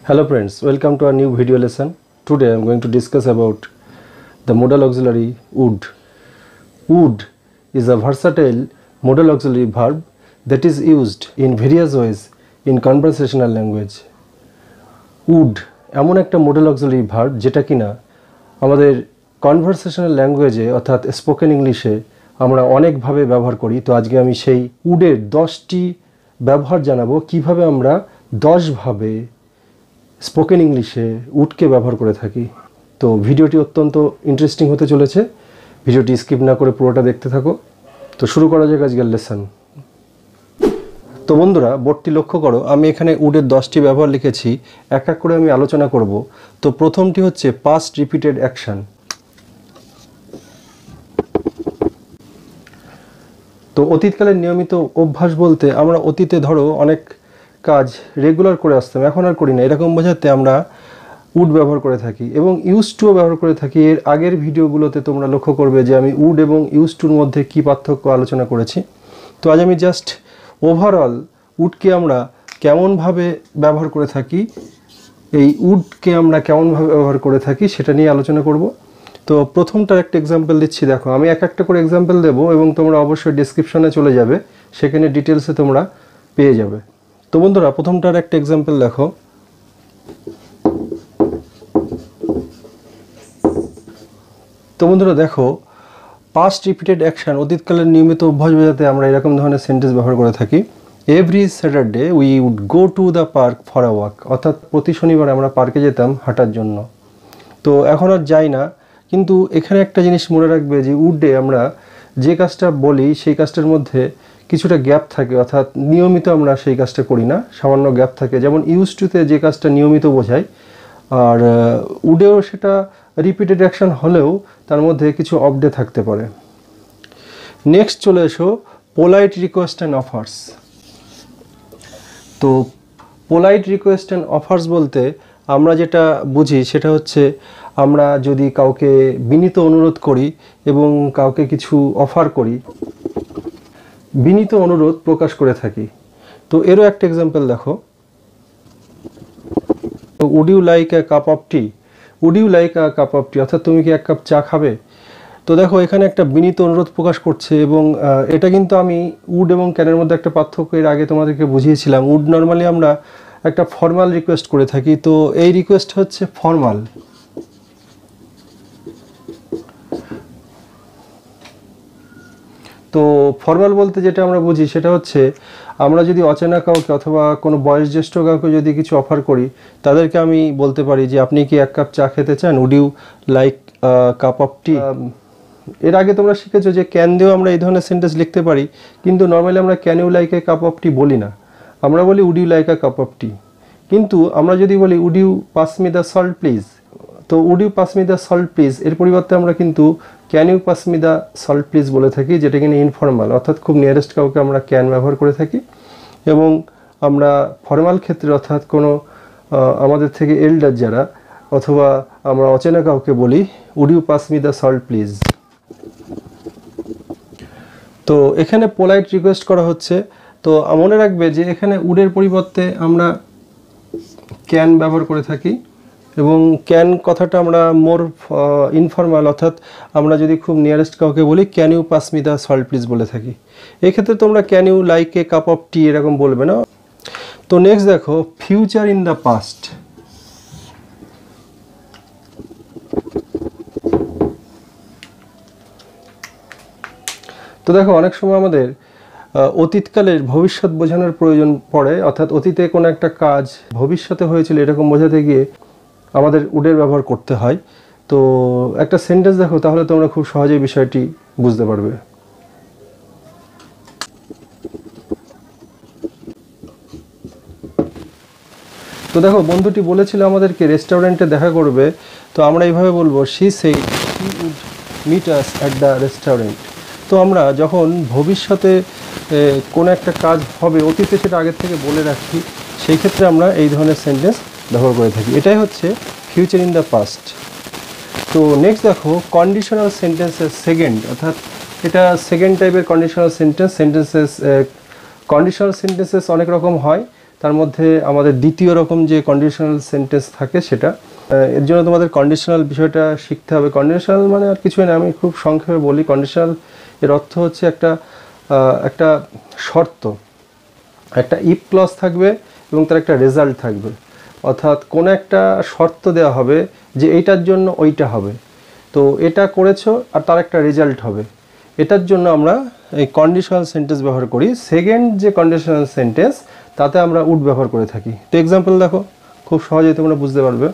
Hello friends, welcome to our new video lesson. Today I am going to discuss about the modal auxiliary would. Would is a versatile modal auxiliary verb that is used in various ways in conversational language. Would এমন একটা modal auxiliary verb যেটা কিনা আমাদের conversational language অর্থাৎ spoken ইংলিশে আমরা অনেকভাবে ব্যবহার করি। তো আজকে আমি সেই would-এর 10টি ব্যবহার জানাবো কিভাবে আমরা 10 ভাবে স্পোকেন ইংলিশে উডকে ব্যবহার করে থাকি। তো ভিডিওটি অত্যন্ত ইন্টারেস্টিং হতে চলেছে, ভিডিওটি স্কিপ না করে পুরোটা দেখতে থাকো। তো শুরু করা যাক আজকের লেসন। তো বন্ধুরা বোর্ডটি লক্ষ্য করো, আমি এখানে উডের 10টি ব্যবহার লিখেছি, এক এক করে আমি আলোচনা করব। তো প্রথমটি হচ্ছে পাস্ট রিপিটেড অ্যাকশন। তো অতীতকালের নিয়মিত অভ্যাস বলতে আমরা অতীতে ধরো অনেক কাজ রেগুলার করে আসতাম, এখন আর করি না, এরকম বোঝাতে আমরা উড ব্যবহার করে থাকি এবং ইউজ টুও ব্যবহার করে থাকি। এর আগের ভিডিওগুলোতে তোমরা লক্ষ্য করবে যে আমি উড এবং ইউজ টুর মধ্যে কী পার্থক্য আলোচনা করেছি। তো আজ আমি জাস্ট ওভারঅল উডকে আমরা কেমনভাবে ব্যবহার করে থাকি, এই উডকে আমরা কেমনভাবে ব্যবহার করে থাকি সেটা নিয়ে আলোচনা করব। তো প্রথমটার একটা এক্সাম্পল দিচ্ছি, দেখো আমি এক একটা করে এক্সাম্পল দেবো এবং তোমরা অবশ্যই ডেসক্রিপশনে চলে যাবে, সেখানে ডিটেলসে তোমরা পেয়ে যাবে। তো বন্ধুরা প্রথমটার একটা এক্সাম্পল দেখো। তো বন্ধুরা দেখো, পাস্ট রিপিটেড অ্যাকশন অতীতকালের নিয়মিত অভ্যাস বোঝাতে আমরা এরকম ধরনের সেন্টেন্স ব্যবহার করে থাকি। Every Saturday we would go to the park for a walk, অর্থাৎ প্রতি শনিবার আমরা পার্কে যেতাম হাঁটার জন্য। তো এখন আর যাই না, কিন্তু এখানে একটা জিনিস মনে রাখবে যে উডে আমরা যে কাজটা বলি সেই কাজটার মধ্যে কিছুটা গ্যাপ থাকে, অর্থাৎ নিয়মিত আমরা সেই কাজটা করি না, সামান্য গ্যাপ থাকে। যেমন ইউজ টুতে যে কাজটা নিয়মিত বোঝায়, আর উডেও সেটা রিপিটেড অ্যাকশন হলেও তার মধ্যে কিছু অফডে থাকতে পারে। নেক্সট চলে এসো পোলাইট রিকোয়েস্ট অ্যান্ড অফার্স। তো পোলাইট রিকোয়েস্ট অ্যান্ড অফার্স বলতে আমরা যেটা বুঝি সেটা হচ্ছে আমরা যদি কাউকে বিনীত অনুরোধ করি এবং কাউকে কিছু অফার করি, বিনীত অনুরোধ প্রকাশ করে থাকি। তো এরও একটা এক্সাম্পল দেখো, would you like a cup of tea, would you like a cup of tea, অর্থাৎ তুমি কি এক কাপ চা খাবে। তো দেখো এখানে একটা বিনীত অনুরোধ প্রকাশ করছে এবং এটা কিন্তু আমি উড এবং ক্যানের মধ্যে একটা পার্থক্য এর আগে তোমাদেরকে বুঝিয়েছিলাম। উড নর্মালি আমরা একটা ফর্মাল রিকোয়েস্ট করে থাকি, তো এই রিকোয়েস্ট হচ্ছে ফর্মাল। তো ফর্মাল বলতে যেটা আমরা বুঝি সেটা হচ্ছে আমরা যদি অচেনা কাউকে অথবা কোনো বয়োজ্যেষ্ঠ কাউকে যদি কিছু অফার করি, তাদেরকে আমি বলতে পারি যে আপনি কি এক কাপ চা খেতে চান, would you like cup of tea. এর আগে তোমরা শিখেছো যে ক্যান দিয়েও আমরা এই ধরনের সেন্টেন্স লিখতে পারি, কিন্তু নর্মালি আমরা can you like a cup of tea বলি না, আমরা বলি would you like a cup of tea. কিন্তু আমরা যদি বলি would you pass me the salt please, তো would you pass me the salt please এর পরিবর্তে আমরা কিন্তু can you pass me the salt please বলে থাকি, যেটা কিনা ইনফর্মাল, অর্থাৎ খুব নিয়ারেস্ট কাউকে আমরা ক্যান ব্যবহার করে থাকি। এবং আমরা ফর্মাল ক্ষেত্রে অর্থাৎ কোনো আমাদের থেকে এল্ডার যারা অথবা আমরা অচেনা কাউকে বলি would you pass me the salt please. তো এখানে পোলাইট রিকোয়েস্ট করা হচ্ছে। তো মনে রাখবে যে এখানে উডের পরিবর্তে আমরা ক্যান ব্যবহার করে থাকি এবং ক্যান কথাটা আমরা মোর ইনফর্মাল, অর্থাৎ আমরা যদি খুব নিয়ারেস্ট কাউকে বলি can you pass me the salt please বলে থাকি। এক্ষেত্রে তোমরা can you like a cup of tea এরকম বলবে না। তো নেক্সট দেখো ফিউচার ইন দ্য পাস্ট। তো দেখো অনেক সময় আমাদের অতীতকালের ভবিষ্যৎ বোঝানোর প্রয়োজন পড়ে, অর্থাৎ অতীতে কোনো একটা কাজ ভবিষ্যতে হয়েছিল এরকম বোঝাতে গিয়ে আমাদের উডের ব্যবহার করতে হয়। তো একটা সেন্টেন্স দেখো, তাহলে তোমরা খুব সহজেই বিষয়টি বুঝতে পারবে। তো দেখো বন্ধুটি বলেছিল আমাদেরকে রেস্টুরেন্টে দেখা করবে, তো আমরা এইভাবে বলবো she said she would meet us at the restaurant. তো আমরা যখন ভবিষ্যতে কোনো একটা কাজ হবে, অতীতে সেটা আগের থেকে বলে রাখি, সেই ক্ষেত্রে আমরা এই ধরনের সেন্টেন্স ব্যবহার করে থাকি। এটাই হচ্ছে ফিউচার ইন দ্য পাস্ট। তো নেক্সট দেখো কন্ডিশনাল সেন্টেন্সের সেকেন্ড, অর্থাৎ এটা সেকেন্ড টাইপের কন্ডিশনাল সেন্টেন্সেস। কন্ডিশনাল সেন্টেন্সেস অনেক রকম হয়, তার মধ্যে আমাদের দ্বিতীয় রকম যে কন্ডিশনাল সেন্টেন্স থাকে সেটা। এর জন্য তোমাদের কন্ডিশনাল বিষয়টা শিখতে হবে। কন্ডিশনাল মানে আর কিছুই না, আমি খুব সংক্ষেপে বলি। কন্ডিশনাল এর অর্থ হচ্ছে একটা শর্ত, একটা ইফ ক্লজ থাকবে এবং তার একটা রেজাল্ট থাকবে। অর্থাৎ কোনো একটা শর্ত দেওয়া হবে যে এইটার জন্য ওইটা হবে, তো এটা করেছো আর তার একটা রেজাল্ট হবে, এটার জন্য আমরা এই কন্ডিশনাল সেন্টেন্স ব্যবহার করি। সেকেন্ড যে কন্ডিশনাল সেন্টেন্স তাতে আমরা উড ব্যবহার করে থাকি। তো এক্সাম্পল দেখো, খুব সহজেই তোমরা বুঝতে পারবে।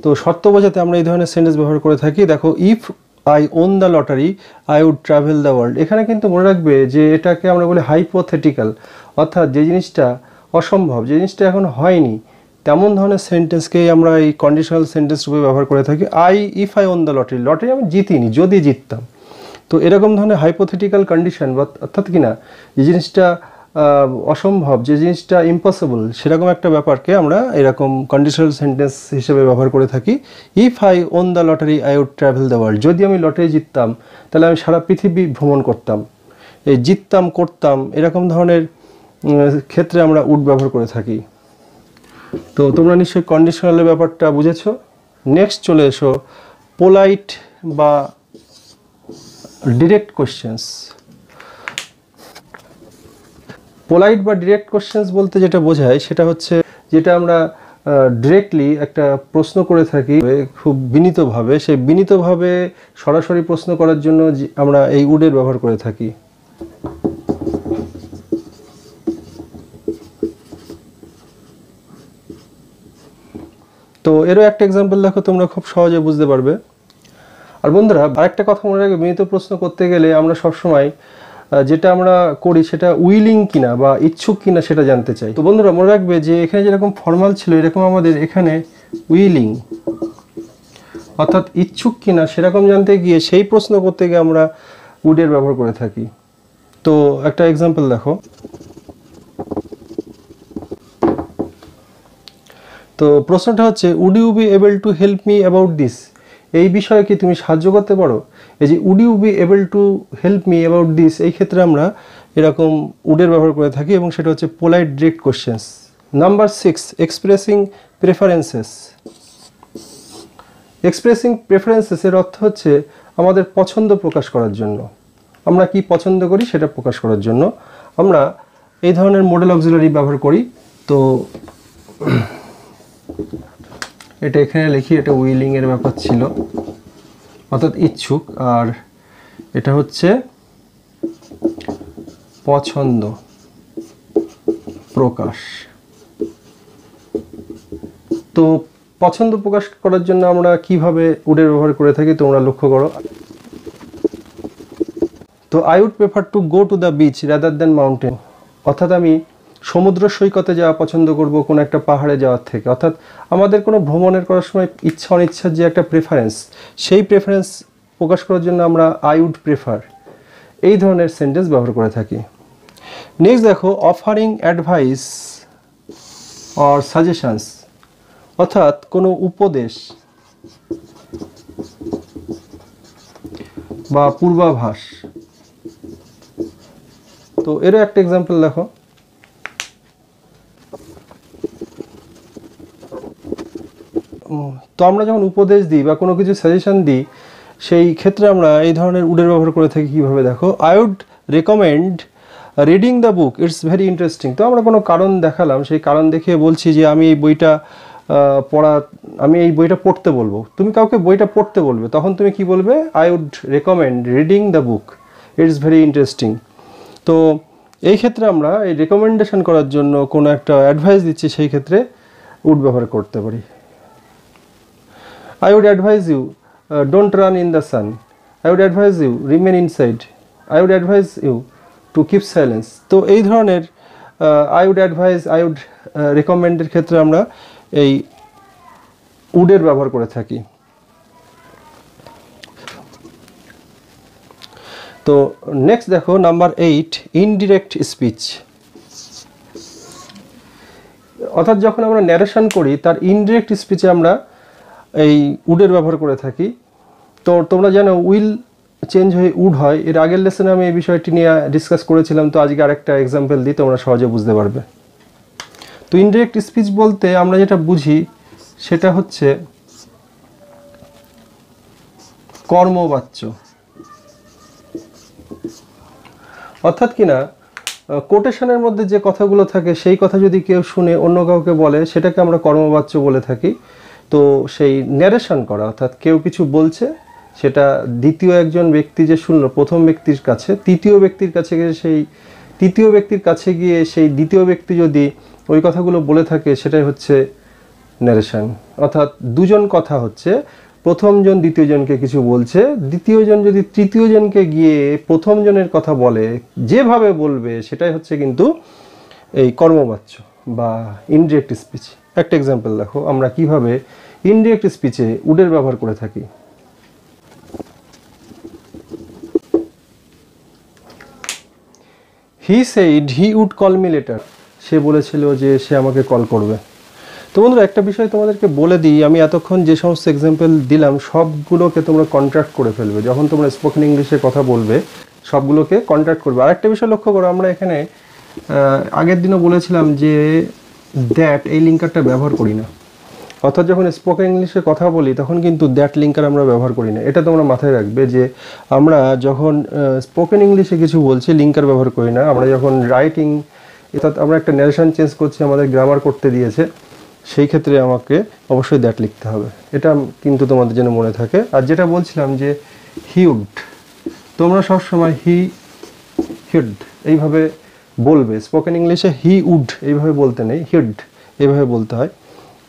তো শর্ত বোঝাতে আমরা এই ধরনের সেন্টেন্স ব্যবহার করে থাকি। দেখো, if I won the lottery I would travel the world. এখানে কিন্তু মনে রাখবে যে এটাকে আমরা বলি হাইপোথেটিক্যাল, অর্থাৎ যে জিনিসটা অসম্ভব, যে জিনিসটা এখন হয়নি, তেমন ধরনের সেন্টেন্সকেই আমরা এই কন্ডিশনাল সেন্টেন্স রূপে ব্যবহার করে থাকি। If I won the lottery, lottery আমি জিতিনি, যদি জিততাম। তো এরকম ধরনের হাইপোথেটিক্যাল কন্ডিশন, অর্থাৎ কিনা যে জিনিসটা অসম্ভব, যে জিনিসটা ইম্পসিবল, সেরকম একটা ব্যাপারকে আমরা এরকম কন্ডিশনাল সেন্টেন্স হিসেবে ব্যবহার করে থাকি। If I won the lottery I would travel the world. যদি আমি লটারি জিততাম তাহলে আমি সারা পৃথিবী ভ্রমণ করতাম। এই জিততাম, করতাম, এরকম ধরনের ক্ষেত্রে আমরা উড ব্যবহার করে থাকি। তো তোমরা নিশ্চয়ই কন্ডিশনালের ব্যাপারটা বুঝেছো। নেক্সট চলে এসো পোলাইট বা ডিরেক্ট কোশ্চেন্স। পোলাইট বা ডিরেক্ট কোশ্চেন্স বলতে যেটা বোঝায় সেটা হচ্ছে যেটা আমরা ডিরেক্টলি একটা প্রশ্ন করে থাকি খুব বিনীতভাবে, সেই বিনীতভাবে সরাসরি প্রশ্ন করার জন্য আমরা এই উডের ব্যবহার করে থাকি। তো এরও একটা এক্সাম্পল দেখো, তোমরা খুব সহজে বুঝতে পারবে। আর বন্ধুরা, আরেকটা কথা মনে রাখবে, বিনীত প্রশ্ন করতে গেলে আমরা সবসময় যেটা আমরা করি সেটা উইলিং কিনা বা ইচ্ছুক কিনা সেটা জানতে চাই। তো বন্ধুরা মনে রাখবে যে এখানে যেরকম ফর্মাল ছিল, এরকম আমাদের এখানে উইলিং অর্থাৎ ইচ্ছুক কিনা সেরকম জানতে গিয়ে সেই প্রশ্ন করতে গিয়ে আমরা উডের ব্যবহার করে থাকি। তো একটা এক্সাম্পল দেখো। তো প্রশ্নটা হচ্ছে, would you be able to help me about this. এই বিষয়ে কি তুমি সাহায্য করতে পারো? এই যে would you be able to help me about this, এই ক্ষেত্রে আমরা এরকম উডের ব্যবহার করে থাকি এবং সেটা হচ্ছে polite direct questions. Number 6, expressing preferences. Expressing preferences এর অর্থ হচ্ছে আমাদের পছন্দ প্রকাশ করার জন্য, আমরা কি পছন্দ করি সেটা প্রকাশ করার জন্য আমরা এই ধরনের মডেল অক্সিলারি ব্যবহার করি। তো এটা এখানে লিখি, এটা উইলিং এর ব্যাপার ছিল, অর্থাৎ ইচ্ছুক, আর এটা হচ্ছে পছন্দ প্রকাশ। তো পছন্দ প্রকাশ করার জন্য আমরা কিভাবে উডের ব্যবহার করে থাকি তোমরা লক্ষ্য করো। তো I would prefer to go to the beach rather than mountain, অর্থাৎ আমি সমুদ্র সৈকতে যাওয়া পছন্দ করব কোনো একটা পাহাড়ে যাওয়ার থেকে। অর্থাৎ আমাদের কোনো ভ্রমণের করার সময় ইচ্ছা অনিচ্ছার যে একটা প্রেফারেন্স, সেই প্রেফারেন্স প্রকাশ করার জন্য আমরা আই উড প্রেফার এই ধরনের সেন্টেন্স ব্যবহার করে থাকি। নেক্সট দেখো, অফারিং অ্যাডভাইস অর সাজেশনস, অর্থাৎ কোনো উপদেশ বা পূর্বাভাস। তো এরও একটা এক্সাম্পল দেখো। তো আমরা যখন উপদেশ দিই বা কোনো কিছু সাজেশন দিই, সেই ক্ষেত্রে আমরা এই ধরনের উডের ব্যবহার করে থাকি। কীভাবে দেখো, I would recommend reading the book, it's very interesting. তো আমরা কোনো কারণ দেখালাম, সেই কারণ দেখিয়ে বলছি যে আমি এই বইটা পড়তে বলবো। তুমি কাউকে বইটা পড়তে বলবে, তখন তুমি কি বলবে? I would recommend reading the book, it's very interesting. তো এই ক্ষেত্রে আমরা এই রেকমেন্ডেশন করার জন্য কোনো একটা অ্যাডভাইস দিচ্ছি, সেই ক্ষেত্রে উড ব্যবহার করতে পারি। I would advise you don't run in the sun. I would advise you remain inside. I would advise you to keep silence. তো এই ধরনের I would advise, I would recommend এর ক্ষেত্রে আমরা এই উডের ব্যবহার করে থাকি। তো নেক্সট দেখো, নাম্বার 8, ইনডিরেক্ট স্পিচ। অর্থাৎ যখন আমরা ন্যারেশন করি তার ইনডিরেক্ট স্পিচে আমরা এই উডের ব্যবহার করে থাকি। তো তোমরা জানো উইল চেঞ্জ হয়ে উড হয়। এর আগের লেসনে আমি এই বিষয়টি নিয়ে ডিসকাস করেছিলাম, তো আজকে আরেকটা এক্সাম্পল দিই, তোমরা সহজে বুঝতে পারবে। তো ইনডিরেক্ট স্পিচ বলতে আমরা যেটা বুঝি সেটা হচ্ছে কর্মবাচ্য, অর্থাৎ কিনা কোটেশনের মধ্যে যে কথাগুলো থাকে সেই কথা যদি কেউ শুনে অন্য কাউকে বলে সেটাকে আমরা কর্মবাচ্য বলে থাকি। তো সেই ন্যারেশন করা, অর্থাৎ কেউ কিছু বলছে, সেটা দ্বিতীয় একজন ব্যক্তি যে শুনলো প্রথম ব্যক্তির কাছে, তৃতীয় ব্যক্তির কাছে গিয়ে সেই তৃতীয় ব্যক্তির কাছে গিয়ে সেই দ্বিতীয় ব্যক্তি যদি ওই কথাগুলো বলে থাকে সেটাই হচ্ছে ন্যারেশন। অর্থাৎ দুজন কথা হচ্ছে, প্রথমজন দ্বিতীয়জনকে কিছু বলছে, দ্বিতীয়জন যদি তৃতীয়জনকে গিয়ে প্রথমজনের কথা বলে, যেভাবে বলবে সেটাই হচ্ছে কিন্তু এই কর্মবাচ্য বা ইনডিরেক্ট স্পিচ। একটা এক্সাম্পল দেখো আমরা কিভাবে ইনডিরেক্ট স্পিচে উডের ব্যবহার করে থাকি। He said he would call me later, সে বলেছিল যে সে আমাকে কল করবে। তো বন্ধুরা একটা বিষয় তোমাদেরকে বলে দিই, আমি এতক্ষণ যে সমস্ত এক্সাম্পল দিলাম সবগুলোকে তোমরা কন্ট্রাক্ট করে ফেলবে যখন তোমরা স্পোকেন ইংলিশে কথা বলবে, সবগুলোকে কন্ট্রাক্ট করবে। আরেকটা বিষয় লক্ষ্য করো, আমরা এখানে আগের দিনও বলেছিলাম যে দ্যাট এই লিঙ্কারটা ব্যবহার করি না, অর্থাৎ যখন স্পোকেন ইংলিশে কথা বলি তখন কিন্তু দ্যাট লিঙ্কার আমরা ব্যবহার করি না। এটা তোমরা মাথায় রাখবে যে আমরা যখন স্পোকেন ইংলিশে কিছু বলছি লিঙ্কার ব্যবহার করি না। আমরা যখন রাইটিং, অর্থাৎ আমরা একটা ন্যারেশন চেঞ্জ করছি, আমাদের গ্রামার করতে দিয়েছে, সেই ক্ষেত্রে আমাকে অবশ্যই দ্যাট লিখতে হবে। এটা কিন্তু তোমাদের যেন মনে থাকে। আর যেটা বলছিলাম যে হি উড, তোমরা সবসময় হি হিড এইভাবে বলবে। স্পোকেন ইংলিশে হি উড এইভাবে বলতে নেই, হিড এইভাবে বলতে হয়।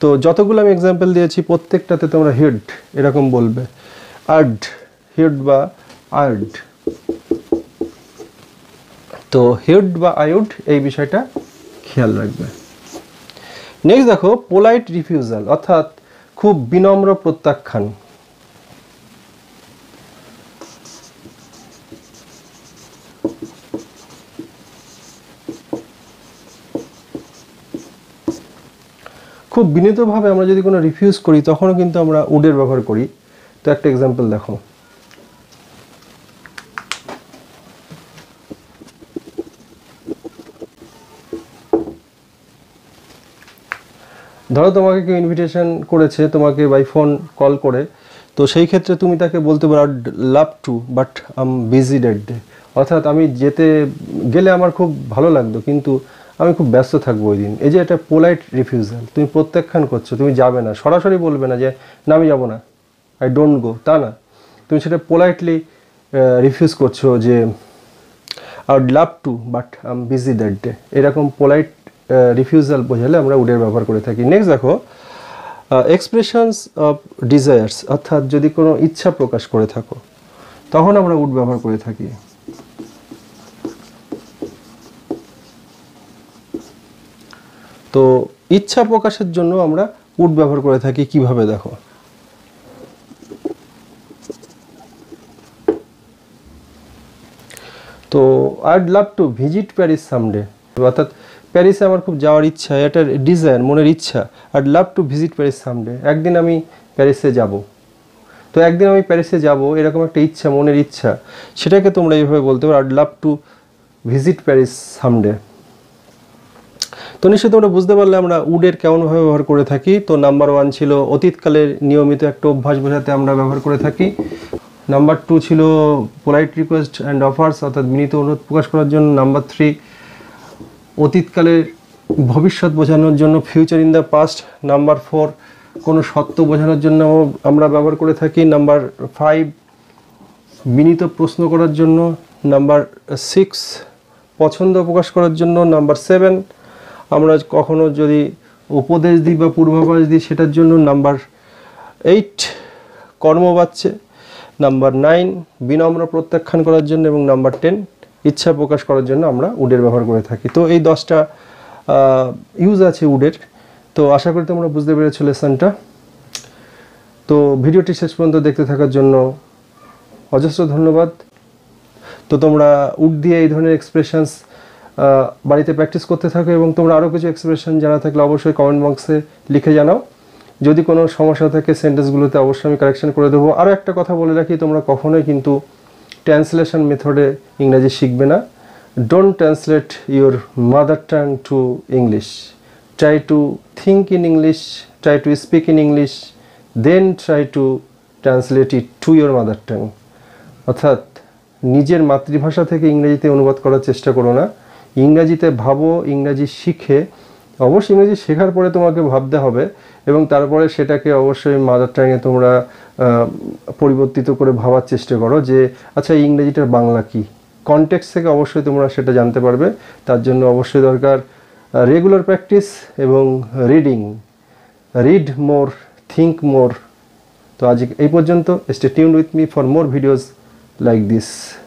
তো যতগুলো আমি এক্সাম্পল দিয়েছি প্রত্যেকটাতে তোমরা হিড এরকম বলবে, আর্ড, হিড বা আর্ড। তো হিড বা আইউড এই বিষয়টা খেয়াল রাখবে। নেক্সট দেখো পোলাইট রিফিউজাল, অর্থাৎ খুব বিনম্র প্রত্যাখ্যান। খুব বিনীতভাবে আমরা যদি কোনো রিফিউজ করি তখনও কিন্তু আমরা উডের ব্যবহার করি। তো একটা এক্সাম্পল দেখো, ধরো তোমাকে কেউ ইনভিটেশন করেছে তোমাকে বাই ফোন কল করে, তো সেই ক্ষেত্রে তুমি তাকে বলতে পারো I'd love to but I am busy that day, অর্থাৎ আমি যেতে গেলে আমার খুব ভালো লাগতো কিন্তু আমি খুব ব্যস্ত থাকবো ওই দিন। এই যে এটা পোলাইট রিফিউজাল, তুমি প্রত্যাখ্যান করছো, তুমি যাবে না, সরাসরি বলবে না যে না আমি যাবো না, আই ডোন্ট গো, তা না, তুমি সেটা পোলাইটলি রিফিউজ করছো যে I would love to but I am busy that day. এরকম পোলাইট রিফিউজাল বোঝালে আমরা উডের ব্যবহার করে থাকি। নেক্সট দেখো এক্সপ্রেশনস অফ ডিজায়ার্স, অর্থাৎ যদি কোনো ইচ্ছা প্রকাশ করে থাকো তখন আমরা উড ব্যবহার করে থাকি। তো ইচ্ছা প্রকাশের জন্য আমরা উড ব্যবহার করে থাকি কিভাবে দেখো, তো I'd love to visit Paris someday, অর্থাৎ প্যারিসে আমার খুব যাওয়ার ইচ্ছা, এটা ডিজায়ার, মনের ইচ্ছা। I'd love to visit Paris someday, একদিন আমি প্যারিসে যাব। তো একদিন আমি প্যারিসে যাব এরকম একটা ইচ্ছা, মনের ইচ্ছা, সেটাকে তোমরা এইভাবে বলতে পারো I'd love to visit Paris someday. তো নিশ্চয়ই তোমরা বুঝতে পারলে আমরা উডের কেমনভাবে ব্যবহার করে থাকি। তো নাম্বার 1 ছিল অতীতকালের নিয়মিত একটা অভ্যাস বোঝাতে আমরা ব্যবহার করে থাকি। নাম্বার 2 ছিল পোলাইট রিকোয়েস্ট অ্যান্ড অফার্স, অর্থাৎ বিনীত অনুরোধ প্রকাশ করার জন্য। নাম্বার 3 অতীতকালের ভবিষ্যৎ বোঝানোর জন্য, future in the past. Number 4 কোনো সত্য বোঝানোর জন্য আমরা ব্যবহার করে থাকি। নাম্বার 5 বিনীত প্রশ্ন করার জন্য। নাম্বার 6 পছন্দ প্রকাশ করার জন্য। নাম্বার 7 আমরা কখনো যদি উপদেশ দিই বা পূর্বাভাস দিই সেটার জন্য। নাম্বার 8 কর্মবাচ্যে। নাম্বার 9 বিনম্র প্রত্যাখ্যান করার জন্য। এবং নাম্বার 10 ইচ্ছা প্রকাশ করার জন্য আমরা উডের ব্যবহার করে থাকি। তো এই 10টা ইউজ আছে উডের। তো আশা করি তোমরা বুঝতে পেরেছো লেসনটা। তো ভিডিওটি শেষ পর্যন্ত দেখতে থাকার জন্য অজস্র ধন্যবাদ। তো তোমরা উড দিয়ে এই ধরনের এক্সপ্রেশনস বাড়িতে প্র্যাকটিস করতে থাকো, এবং তোমরা আরও কিছু এক্সপ্রেশন জানা থাকলে অবশ্যই কমেন্ট বক্সে লিখে জানাও। যদি কোনো সমস্যা থাকে সেন্টেন্সগুলোতে অবশ্যই আমি কারেকশন করে দেবো। আরও একটা কথা বলে রাখি, তোমরা কখনোই কিন্তু ট্রান্সলেশন মেথডে ইংরাজি শিখবে না। Don't translate your mother tongue to English, try to think in English, try to speak in English, then try to translate it to your mother tongue. অর্থাৎ নিজের মাতৃভাষা থেকে ইংরেজিতে অনুবাদ করার চেষ্টা করো না, ইংরাজিতে ভাবো, ইংরাজি শিখে, অবশ্যই ইংরেজি শেখার পরে তোমাকে ভাবতে হবে এবং তারপরে সেটাকে অবশ্যই মাদার টাঙে তোমরা পরিবর্তিত করে ভাবার চেষ্টা করো যে আচ্ছা এই ইংরেজিটার বাংলা কী, কনটেক্সট থেকে অবশ্যই তোমরা সেটা জানতে পারবে। তার জন্য অবশ্যই দরকার রেগুলার প্র্যাকটিস এবং রিডিং। রিড মোর, থিঙ্ক মোর। তো আজ এই পর্যন্ত। Stay tuned with me for more videos like this.